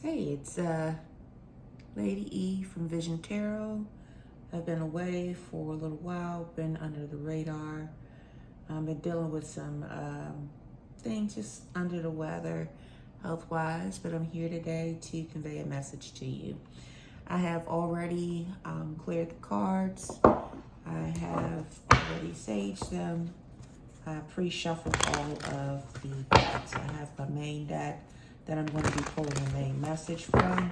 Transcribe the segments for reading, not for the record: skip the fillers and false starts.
Hey, it's Lady E from Vision Tarot. I've been away for a little while, been under the radar. I've been dealing with some things just under the weather, health-wise, but I'm here today to convey a message to you. I have already cleared the cards. I have already saged them. I pre-shuffled all of the decks. I have my main deck that I'm going to be pulling a main message from,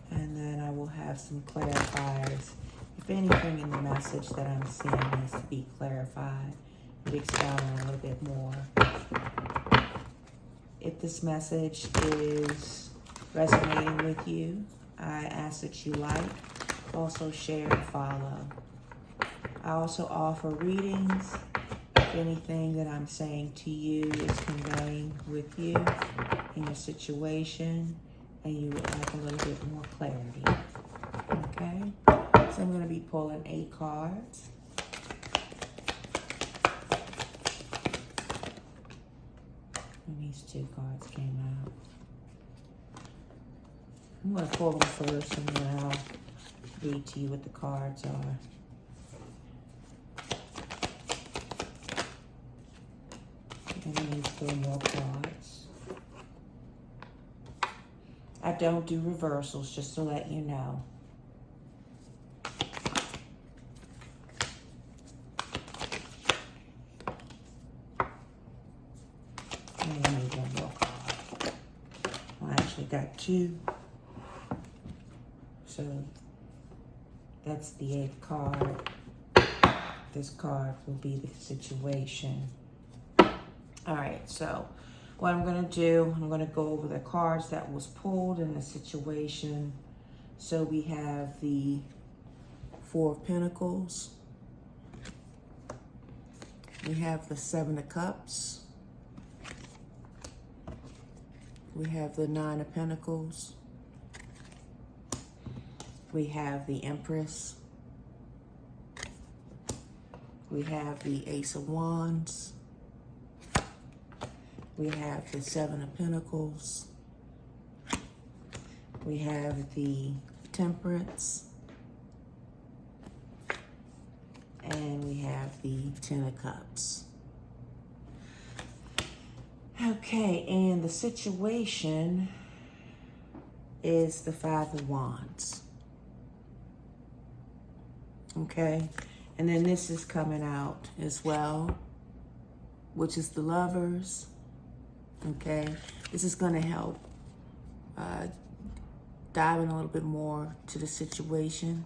and then I will have some clarifiers. If anything in the message that I'm seeing needs to be clarified, and expound on a little bit more. If this message is resonating with you, I ask that you like, also share and follow. I also offer readings. If anything that I'm saying to you is conveying with you in your situation and you would like a little bit more clarity. Okay? So I'm going to be pulling 8 cards. And these 2 cards came out. I'm going to pull them first and then I'll read to you what the cards are. And then these 4 more cards. I don't do reversals, just to let you know. And I need 1 more card. I actually got 2. So that's the 8th card. This card will be the situation. All right, so what I'm going to do, I'm going to go over the cards that was pulled in the situation. So we have the 4 of Pentacles. We have the 7 of Cups. We have the 9 of Pentacles. We have the Empress. We have the Ace of Wands. We have the 7 of Pentacles. We have the Temperance. And we have the 10 of Cups. Okay, and the situation is the 5 of Wands. Okay, and then this is coming out as well, which is the Lovers. Okay, this is going to help dive in a little bit more to the situation.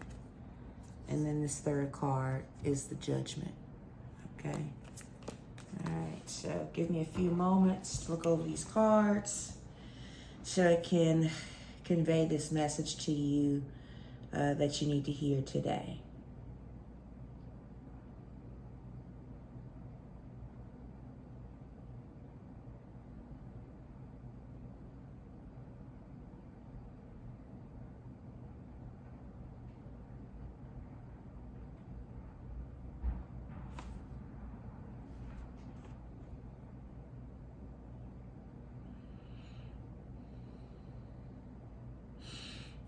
And then this 3rd card is the Judgment. Okay. All right, so give me a few moments to look over these cards so I can convey this message to you that you need to hear today.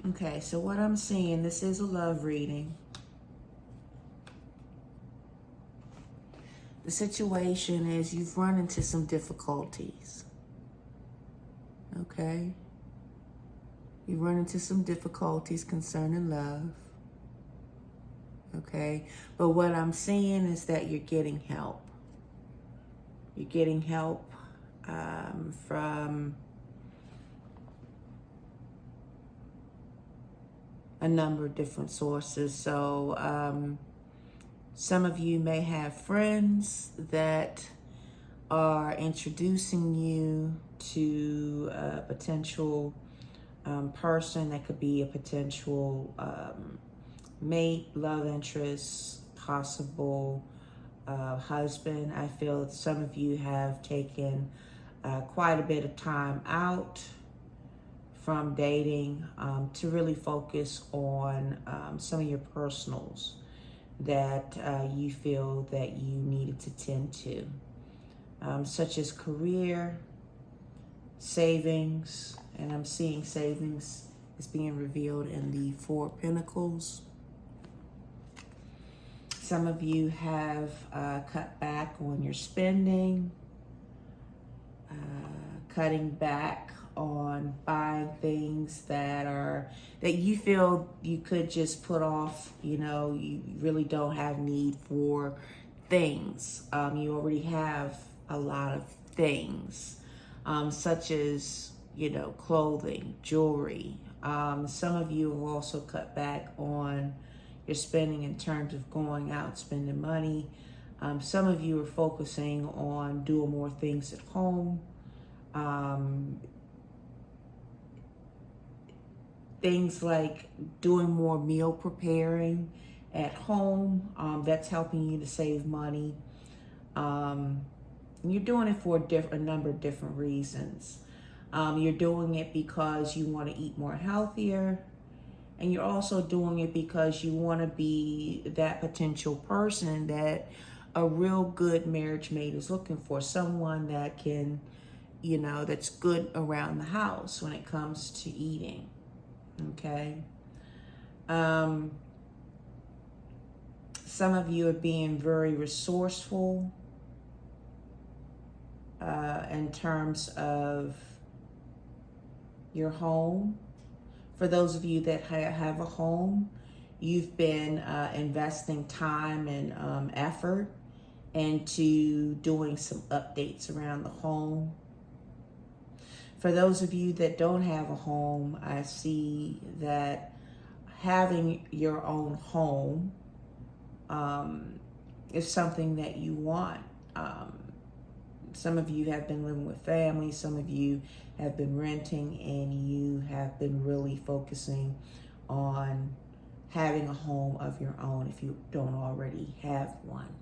Okay, so what I'm seeing, this is a love reading. The situation is you've run into some difficulties. Okay? You've run into some difficulties concerning love. Okay? But what I'm seeing is that you're getting help. You're getting help from a number of different sources. So some of you may have friends that are introducing you to a potential person that could be a potential mate, love interest, possible husband. I feel that some of you have taken quite a bit of time out from dating to really focus on some of your personals that you feel that you needed to tend to, such as career, savings, And I'm seeing savings is being revealed in the Four of Pentacles. Some of you have cut back on your spending, cutting back on buying things that you feel you could just put off. You know, you really don't have need for things. You already have a lot of things, such as, you know, clothing, jewelry. Some of you have also cut back on your spending in terms of going out, spending money. Some of you are focusing on doing more things at home. Things like doing more meal preparing at home. That's helping you to save money. You're doing it for a number of different reasons. You're doing it because you want to eat more healthier. And you're also doing it because you want to be that potential person that a real good marriage mate is looking for. Someone that can, you know, that's good around the house when it comes to eating. Okay. Some of you are being very resourceful in terms of your home. For those of you that have a home, you've been investing time and effort into doing some updates around the home. For those of you that don't have a home, I see that having your own home is something that you want. Some of you have been living with family, some of you have been renting, and you have been really focusing on having a home of your own if you don't already have one.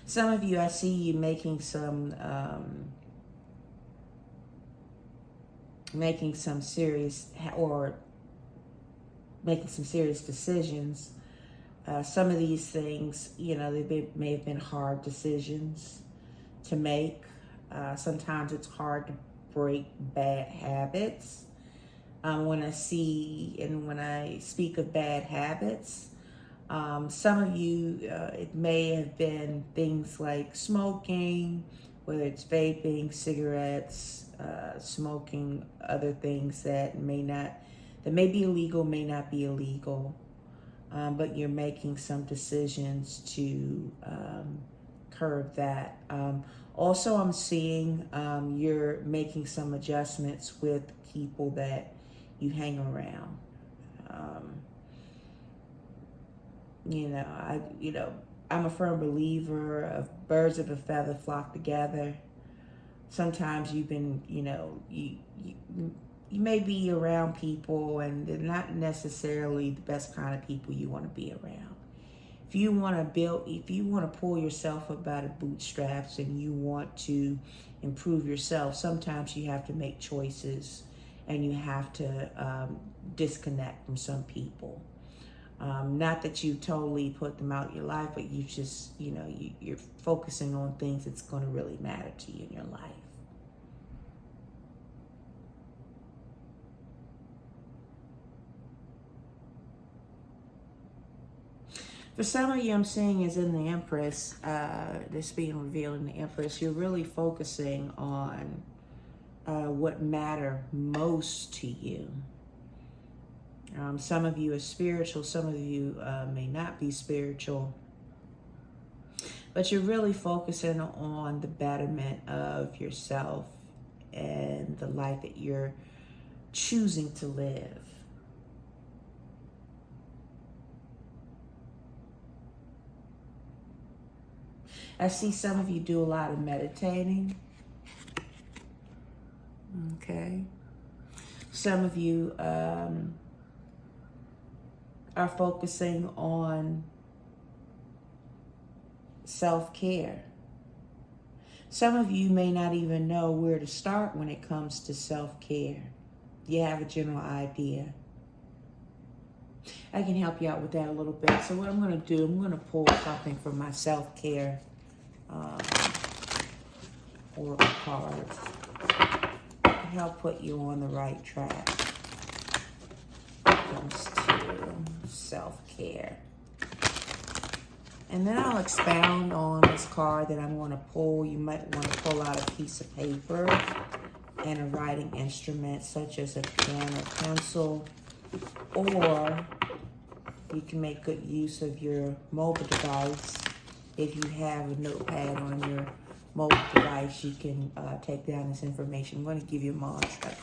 Some of you, I see you making some serious decisions. Some of these things, you know, may have been hard decisions to make. Sometimes it's hard to break bad habits. When I speak of bad habits, some of you, it may have been things like smoking, whether it's vaping, cigarettes, smoking, other things that may be illegal, may not be illegal, but you're making some decisions to curb that. Also, I'm seeing you're making some adjustments with people that you hang around. I'm a firm believer of birds of a feather flock together. Sometimes you've been, you may be around people and they're not necessarily the best kind of people you want to be around. If you want to pull yourself up by the bootstraps and you want to improve yourself, sometimes you have to make choices and you have to disconnect from some people. Not that you totally put them out of your life, but you just, you're focusing on things that's going to really matter to you in your life. For some of you, I'm seeing is in the Empress, this being revealed in the Empress, you're really focusing on what matter most to you. Some of you are spiritual, some of you may not be spiritual, but you're really focusing on the betterment of yourself and the life that you're choosing to live. I see some of you do a lot of meditating. Okay. Some of you are focusing on self-care. Some of you may not even know where to start when it comes to self-care. You have a general idea. I can help you out with that a little bit. So what I'm going to do, I'm going to pull something from my self-care oracle cards to help put you on the right track when it comes to self-care. And then I'll expound on this card that I'm going to pull. You might want to pull out a piece of paper and a writing instrument such as a pen or pencil, or you can make good use of your mobile device. If you have a notepad on your mobile device, you can take down this information. I'm going to give you a mantra.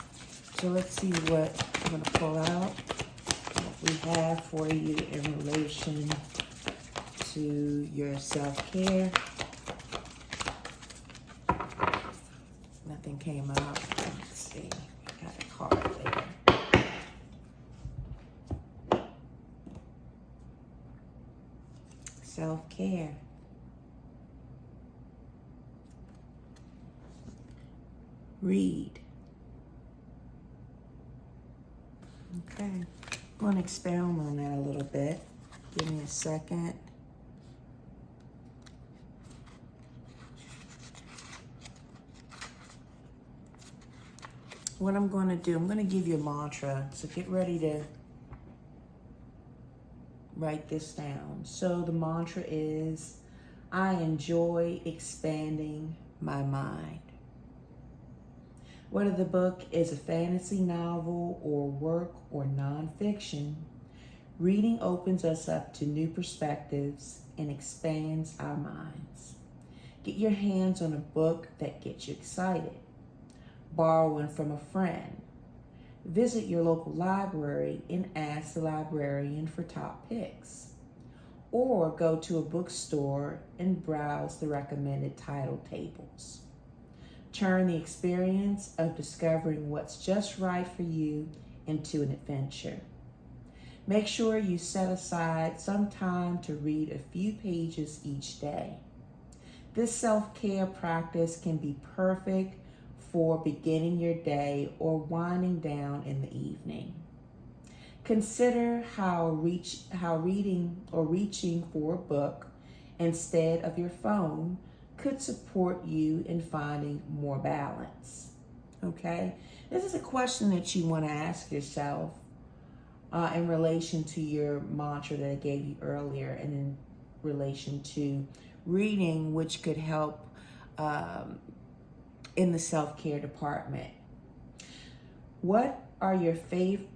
So let's see what I'm going to pull out, what we have for you in relation to your self-care. Nothing came out. Let's see. Got a card there. Self-care. Read. Okay. I'm going to expound on that a little bit. Give me a second. What I'm going to do, I'm going to give you a mantra. So get ready to write this down. So the mantra is, I enjoy expanding my mind. Whether the book is a fantasy novel or work or nonfiction, reading opens us up to new perspectives and expands our minds. Get your hands on a book that gets you excited. Borrow one from a friend. Visit your local library and ask the librarian for top picks. Or go to a bookstore and browse the recommended title tables. Turn the experience of discovering what's just right for you into an adventure. Make sure you set aside some time to read a few pages each day. This self-care practice can be perfect for beginning your day or winding down in the evening. Consider how reading or reaching for a book instead of your phone could support you in finding more balance. Okay? This is a question that you want to ask yourself in relation to your mantra that I gave you earlier, and in relation to reading, which could help in the self-care department. What was your favorite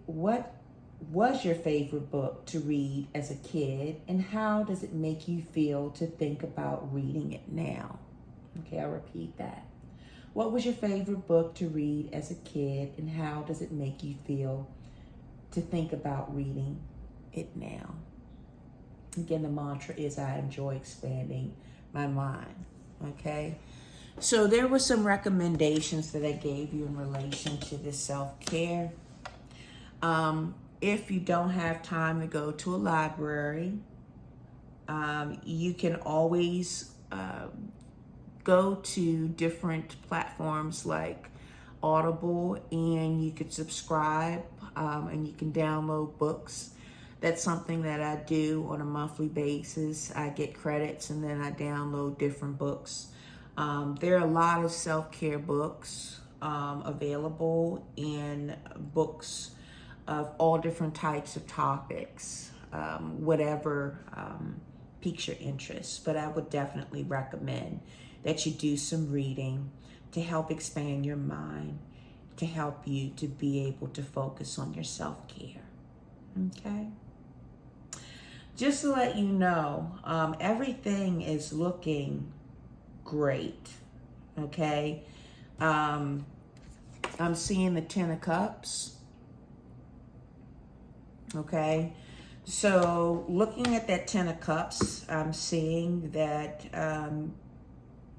book to read as a kid, and how does it make you feel to think about reading it now? Okay, I'll repeat that. What was your favorite book to read as a kid, and how does it make you feel to think about reading it now? Again, the mantra is, I enjoy expanding my mind. Okay? So there were some recommendations that I gave you in relation to this self-care. If you don't have time to go to a library, you can always go to different platforms like Audible, and you could subscribe and you can download books. That's something that I do on a monthly basis. I get credits and then I download different books. There are a lot of self-care books available, in books of all different types of topics, whatever piques your interest. But I would definitely recommend that you do some reading to help expand your mind, to help you to be able to focus on your self-care. Okay? Just to let you know, everything is looking great. Okay? I'm seeing the 10 of Cups. Okay? So looking at that 10 of Cups, I'm seeing that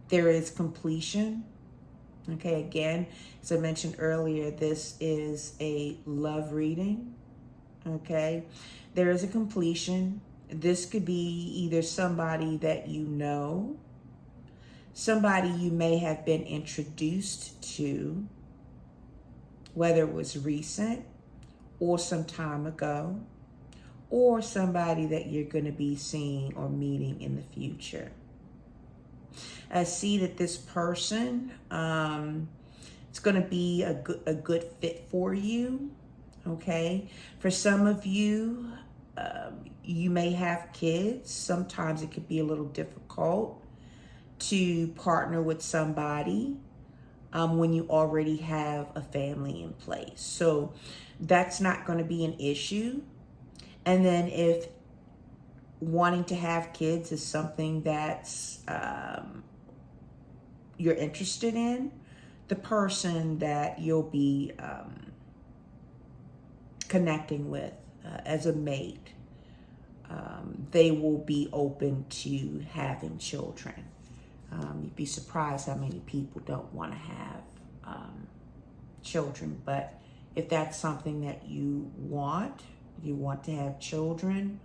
there is completion. Okay, again, as I mentioned earlier, this is a love reading. Okay, there is a completion. This could be either somebody that you know, somebody you may have been introduced to, whether it was recent or some time ago, or somebody that you're going to be seeing or meeting in the future. I see that this person, it's going to be a good fit for you. Okay. For some of you, you may have kids. Sometimes it could be a little difficult to partner with somebody when you already have a family in place. So that's not going to be an issue. And then if wanting to have kids is something that's you're interested in, the person that you'll be connecting with as a mate, they will be open to having children. You'd be surprised how many people don't want to have children, but if that's something that you want to have children,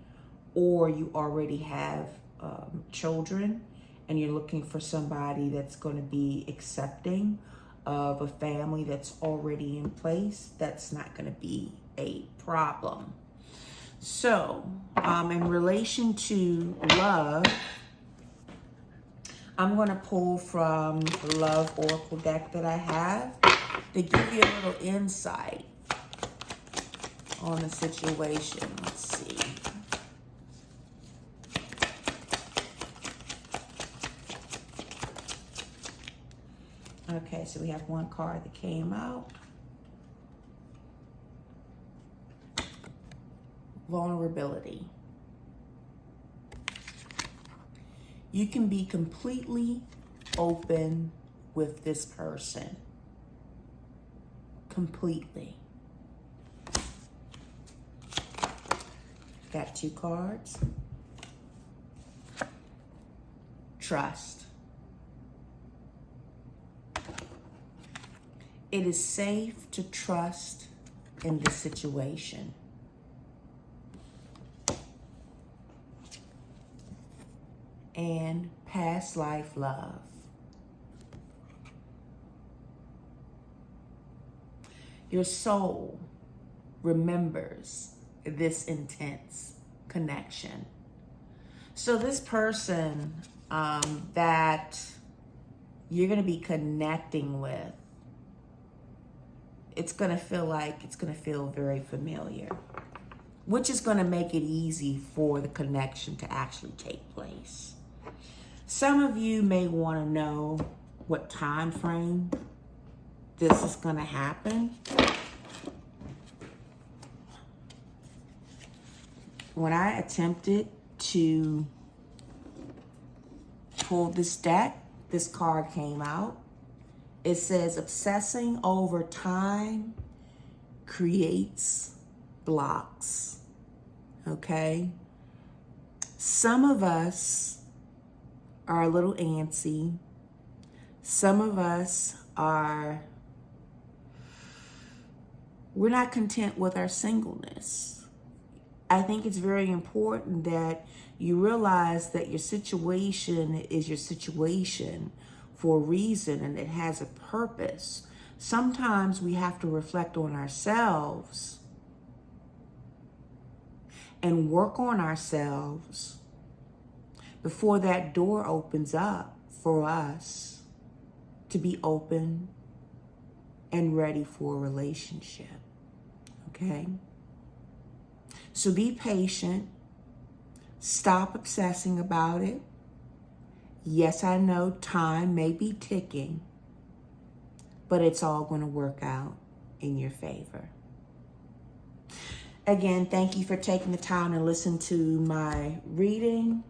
or you already have children and you're looking for somebody that's going to be accepting of a family that's already in place, that's not going to be a problem. So, in relation to love, I'm going to pull from the Love Oracle deck that I have to give you a little insight on the situation. Let's see. Okay, so we have one card that came out. Vulnerability. You can be completely open with this person. Completely. Got two cards. Trust. It is safe to trust in this situation. And past life love. Your soul remembers this intense connection. So this person that you're going to be connecting with, it's going to feel very familiar, which is going to make it easy for the connection to actually take place. Some of you may want to know what time frame this is going to happen. When I attempted to pull this deck, this card came out. It says, obsessing over time creates blocks. Okay? Some of us are a little antsy. Some of us we're not content with our singleness. I think it's very important that you realize that your situation is your situation for a reason, and it has a purpose. Sometimes we have to reflect on ourselves and work on ourselves before that door opens up for us to be open and ready for a relationship. Okay? So be patient. Stop obsessing about it. Yes, I know time may be ticking, but it's all going to work out in your favor. Again, thank you for taking the time to listen to my reading.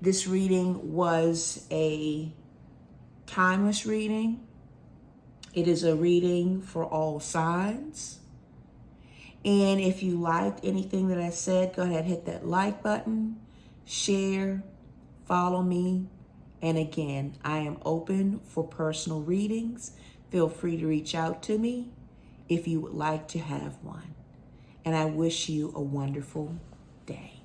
This reading was a timeless reading. It is a reading for all signs. And if you liked anything that I said, go ahead and hit that like button, share, follow me. And again, I am open for personal readings. Feel free to reach out to me if you would like to have one. And I wish you a wonderful day.